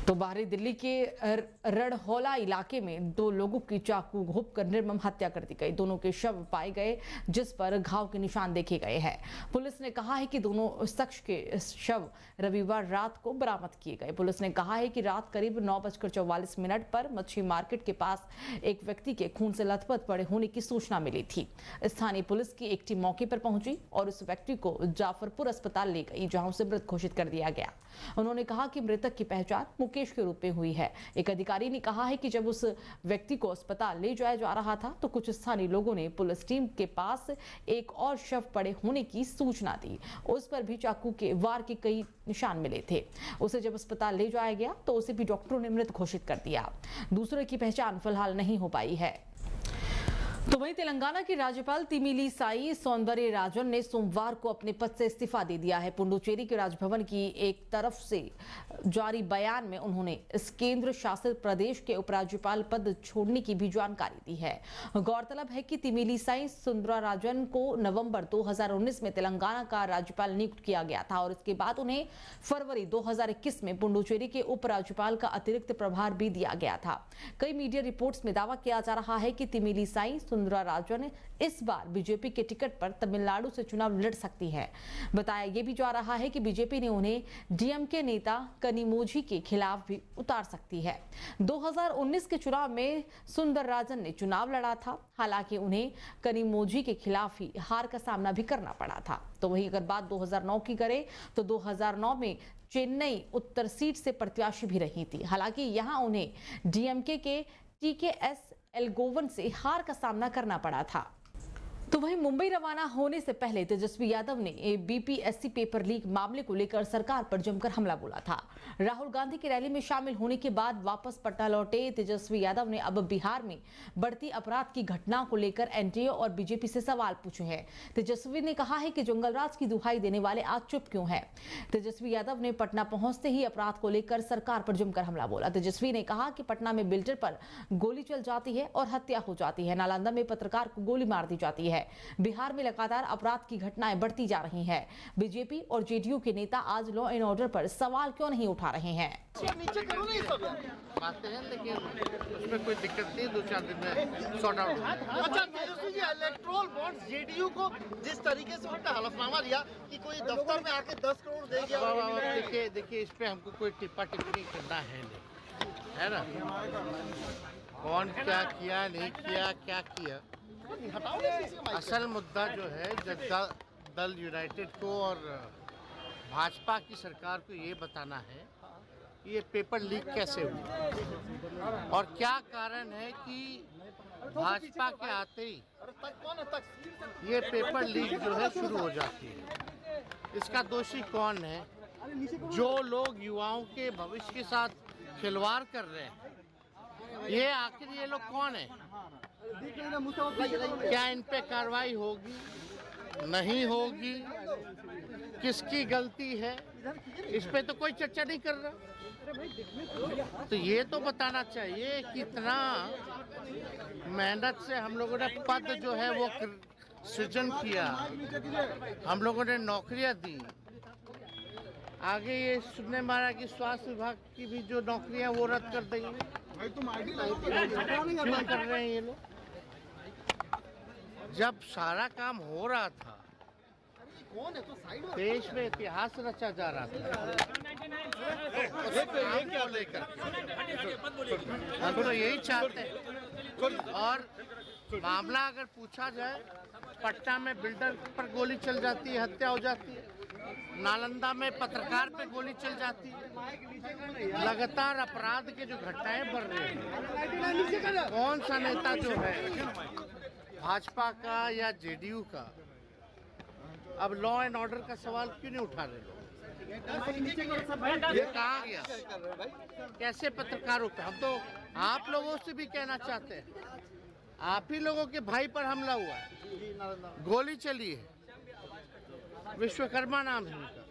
तो बाहरी दिल्ली के रणहौला इलाके में दो लोगों की चाकू घोंपकर निर्मम हत्या कर दी गई। दोनों के शव पाए गए, जिस पर घाव के निशान देखे गए हैं। पुलिस ने कहा है कि दोनों शख्स के शव रविवार रात को बरामद किए गए। पुलिस ने कहा है कि रात करीब 9:44 पर मच्छी मार्केट के पास एक व्यक्ति के खून से लथपथ पड़े होने की सूचना मिली थी। स्थानीय पुलिस की एक टीम मौके पर पहुंची और उस व्यक्ति को जाफरपुर अस्पताल ले गई, जहां उसे मृत घोषित कर दिया गया। उन्होंने कहा कि मृतक की पहचान मुकेश के रूप में हुई है। एक अधिकारी ने कहा है कि जब उस व्यक्ति को अस्पताल ले जाया जा रहा था तो कुछ स्थानीय लोगों ने पुलिस टीम के पास एक और शव पड़े होने की सूचना दी। उस पर भी चाकू के वार के कई निशान मिले थे। उसे जब अस्पताल ले जाया गया तो उसे भी डॉक्टरों ने मृत घोषित कर दिया। दूसरे की पहचान फिलहाल नहीं हो पाई है। तो वहीं तेलंगाना की राज्यपाल तमिलिसाई सौंदरराजन ने सोमवार को अपने पद से इस्तीफा दे दिया है। पुडुचेरी के राजभवन की एक तरफ से जारी बयान में उन्होंने इस केंद्र शासित प्रदेश के उपराज्यपाल पद छोड़ने की भी जानकारी दी है। गौरतलब है कि तमिलिसाई सौंदरराजन को नवंबर 2019 में तेलंगाना का राज्यपाल नियुक्त किया गया था और इसके बाद उन्हें फरवरी 2021 में पुडुचेरी के उपराज्यपाल का अतिरिक्त प्रभार भी दिया गया था। कई मीडिया रिपोर्ट्स में दावा किया जा रहा है कि तमिलिसाई सौंदरराजन इस बार बीजेपी के टिकट पर तमिलनाडु से चुनाव लड़ सकती है। बताया यह भी जा रहा है कि बीजेपी ने उन्हें डीएमके नेता कनिमोझी के खिलाफ भी उतार सकती है। 2019 के चुनाव में सुंदरराजन ने चुनाव लड़ा था, हालांकि उन्हें कनिमोझी के खिलाफ ही हार का सामना भी करना पड़ा था। तो वहीं अगर बात 2009 की करें तो 2009 में चेन्नई उत्तर सीट से प्रत्याशी भी रही थी। हालांकि यहां उन्हें डीएमके के टीकेएस एलगोवन से हार का सामना करना पड़ा था। तो वहीं मुंबई रवाना होने से पहले तेजस्वी यादव ने बीपीएससी पेपर लीक मामले को लेकर सरकार पर जमकर हमला बोला था। राहुल गांधी की रैली में शामिल होने के बाद वापस पटना लौटे तेजस्वी यादव ने अब बिहार में बढ़ती अपराध की घटना को लेकर एनडीए और बीजेपी से सवाल पूछे हैं। तेजस्वी ने कहा है कि जंगलराज की दुहाई देने वाले आज चुप क्यों हैं। तेजस्वी यादव ने पटना पहुंचते ही अपराध को लेकर सरकार पर जमकर हमला बोला। तेजस्वी ने कहा कि पटना में बिल्डर पर गोली चल जाती है और हत्या हो जाती है, नालंदा में पत्रकार को गोली मार दी जाती है। बिहार में लगातार अपराध की घटनाएं बढ़ती जा रही हैं। बीजेपी और जेडीयू के नेता आज लॉ एंड ऑर्डर पर सवाल क्यों नहीं उठा रहे हैं। नीचे करो नहीं सब बातें हैं, लेकिन उसमें कोई दिक्कत नहीं, 2-4 दिन में सॉर्ट आउट। अच्छा Tejashwi ji, electoral bonds JDU को जिस तरीके से उनका हलफनामा लिया कि कोई दफ्तर में आके 10 करोड़ दे गया। देखिए इस पे हमको कोई टिप्पा टिप्पणी करना है नहीं, है ना। कौन क्या किया नहीं किया, क्या किया, असल मुद्दा जो है जनता दल यूनाइटेड को और भाजपा की सरकार को ये बताना है कि ये पेपर लीक कैसे हुआ और क्या कारण है कि भाजपा के आते ही ये पेपर लीक जो है शुरू हो जाती है। इसका दोषी कौन है? जो लोग युवाओं के भविष्य के साथ खिलवाड़ कर रहे हैं, ये आखिर ये लोग कौन है? क्या इन पे कार्रवाई होगी, नहीं होगी, किसकी गलती है, इस पे तो कोई चर्चा नहीं कर रहा। तो ये तो बताना चाहिए कितना मेहनत से हम लोगों ने पद जो है वो सृजन किया, हम लोगों ने नौकरियां दी। आगे ये सुनने में आ रहा कि स्वास्थ्य विभाग की भी जो नौकरियां वो रद्द कर देंगे। क्यों कर रहे हैं ये लोग? जब सारा काम हो रहा था, देश में इतिहास रचा जा रहा था, हम तो यही चाहते हैं। और मामला अगर पूछा जाए, पटना में बिल्डर पर गोली चल जाती है, हत्या हो जाती है, नालंदा में पत्रकार पे गोली चल जाती है, लगातार अपराध के जो घटनाएं बढ़ रही हैं। कौन सा नेता जो है भाजपा का या जेडीयू का अब लॉ एंड ऑर्डर का सवाल क्यों नहीं उठा रहे लोग? ये कहाँ गया? कैसे पत्रकारों पे? हम तो आप लोगों से भी कहना चाहते हैं, आप ही लोगों के भाई पर हमला हुआ है, गोली चली है, विश्वकर्मा नाम है उनका।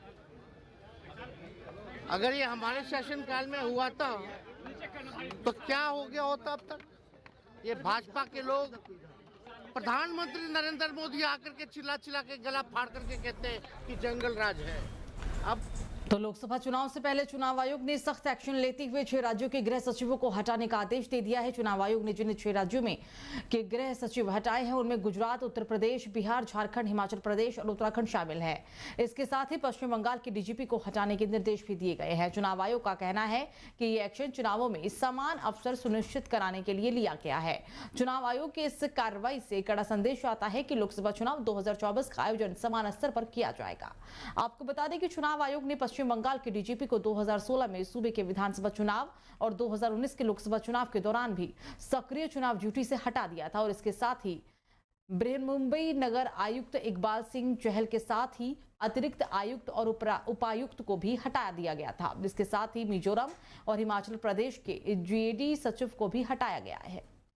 अगर ये हमारे शासनकाल में हुआ था तो क्या हो गया होता अब तक? ये भाजपा के लोग, प्रधानमंत्री नरेंद्र मोदी आकर के चिल्ला चिल्ला के गला फाड़ करके कहते हैं कि जंगल राज है। अब तो लोकसभा चुनाव से पहले चुनाव आयोग ने सख्त एक्शन लेते हुए 6 राज्यों के गृह सचिवों को हटाने का आदेश दे दिया है। चुनाव आयोग ने जिन 6 राज्यों में के गृह सचिव हटाए हैं उनमें गुजरात, उत्तर प्रदेश, बिहार, झारखंड, हिमाचल प्रदेश और उत्तराखंड शामिल है। इसके साथ ही पश्चिम बंगाल के डीजीपी को हटाने के निर्देश भी दिए गए हैं। चुनाव आयोग का कहना है कि ये एक्शन चुनावों में समान अवसर सुनिश्चित कराने के लिए लिया गया है। चुनाव आयोग की इस कार्रवाई से कड़ा संदेश आता है कि लोकसभा चुनाव 2024 का आयोजन समान स्तर पर किया जाएगा। आपको बता दें कि चुनाव आयोग ने पश्चिम बंगाल के डीजीपी को 2016 में सूबे के विधानसभा चुनाव और 2019 के लोकसभा चुनाव के दौरान भी सक्रिय चुनाव ड्यूटी से हटा दिया था और इसके साथ ही बृहन्मुंबई नगर आयुक्त इकबाल सिंह चहल के साथ ही अतिरिक्त आयुक्त और उपायुक्त को भी हटा दिया गया था। इसके साथ ही मिजोरम और हिमाचल प्रदेश के जेडी सचिव को भी हटाया गया है।